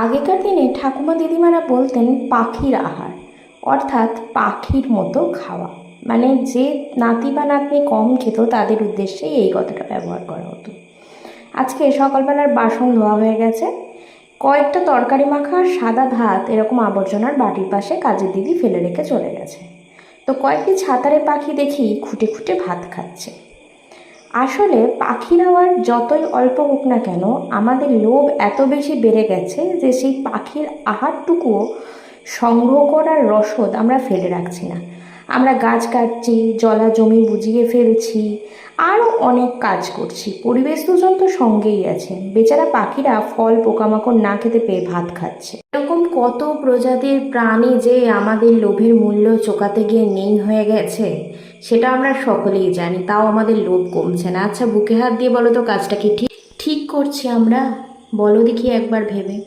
আগেকার দিনে ঠাকুমা দিদিমারা বলতেন পাখির আহার, অর্থাৎ পাখির মতো খাওয়া। মানে যে নাতি বা নাতনি কম খেত তাদের উদ্দেশ্যেই এই কথাটা ব্যবহার করা হতো। আজকে সকালবেলার বাসন ধোয়া হয়ে গেছে, কয়েকটা তরকারি মাখা আর সাদা ভাত এরকম আবর্জনার বাড়ির পাশে কাজের দিদি ফেলে রেখে চলে গেছে। তো কয়েকটি ছাতারে পাখি দেখি খুঁটে খুঁটে ভাত খাচ্ছে। আসলে পাখির আওয়াজ যতই অল্প হোক না কেন, আমাদের লোভ এত বেশি বেড়ে গেছে যে সেই পাখির আহারটুকুও সংগ্রহ করার রসদ আমরা ফেলে রাখছি না। আমরা গাছ কাটছি, জলা জমি বুঝিয়ে ফেলছি, আরও অনেক কাজ করছি। পরিবেশ দূষণ তো সঙ্গেই আছে, বেচারা পাখিরা ফল পোকামাকড় না খেতে পেয়ে ভাত খাচ্ছে। এরকম কত প্রজাতির প্রাণী যে আমাদের লোভের মূল্য চোকাতে গিয়ে নেই হয়ে গেছে, সেটা আমরা সকলেই জানি, তাও আমাদের লোভ কমছে না। আচ্ছা, বুকে হাত দিয়ে বলো তো, কাজটা কি ঠিক ঠিক করছি আমরা? বলো দেখি একবার ভেবে।